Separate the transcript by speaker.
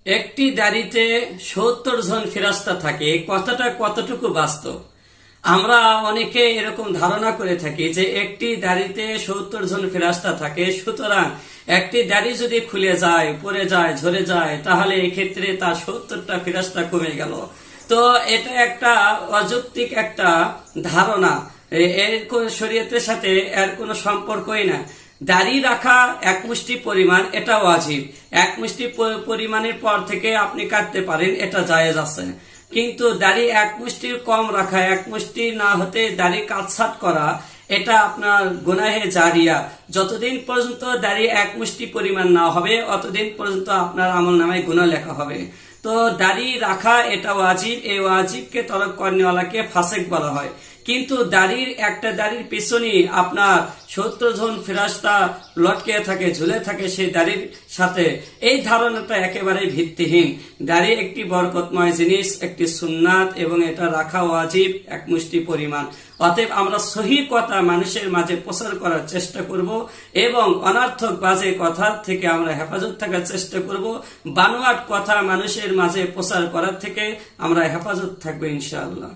Speaker 1: একটি দাড়িতে ৭০ জন ফেরেশতা থাকে, এই কথাটা কতটুকু বাস্তব? আমরা অনেকে এরকম ধারণা করে থাকি যে একটি দাড়িতে ৭০ জন ফেরেশতা থাকে, সুতরাং একটি দাড়ি যদি খুলে যায়, পড়ে যায়, ঝরে যায়, তাহলে এক্ষেত্রে তার ৭০টা ফেরেশতা কমে গেল। তো এটা একটা অযৌক্তিক একটা ধারণা। এর শরীয়তের সাথে এর কোনো সম্পর্কই না। দাড়ি রাখা এক মুষ্টি পরিমাণ, এটা ওয়াজিব। এক মুষ্টি পরিমাণের পর থেকে আপনি কাটতে পারেন, এটা জায়েজ আছে। কিন্তু দাড়ি এক মুষ্টির কম রাখা, এক মুষ্টি না হতে দাড়ি কাটছাট করা, এটা আপনার গুনাহে জারিয়া। যতদিন পর্যন্ত দাড়ি এক মুষ্টি পরিমাণ না হবে, অতদিন পর্যন্ত আপনার আমলনামায় গুনাহ লেখা হবে। তো দাড়ি রাখা এটা ওয়াজিব। এই ওয়াজিবকে তরক করনেওয়ালাকে ফাসেক বলা হয়। কিন্তু একটা দাড়ির পিছনে আপনার ৭০ জন ফেরেশতা লটকে থাকে, ঝুলে থাকে সেই দাড়ির সাথে, এই ধারণাটা একেবারে ভিত্তিহীন। দাড়ি একটি বরকতময় জিনিস, একটি সুন্নাত, এবং এটা রাখা ওয়াজিব এক মুষ্টি পরিমাণ। অতএব আমরা সহি কথা মানুষের মাঝে প্রচার করার চেষ্টা করব এবং অনর্থক বাজে কথা থেকে আমরা হেফাজত থাকার চেষ্টা করব। বানোয়াট কথা মানুষের মাঝে প্রচার করার থেকে আমরা হেফাজত থাকবো ইনশাআল্লাহ।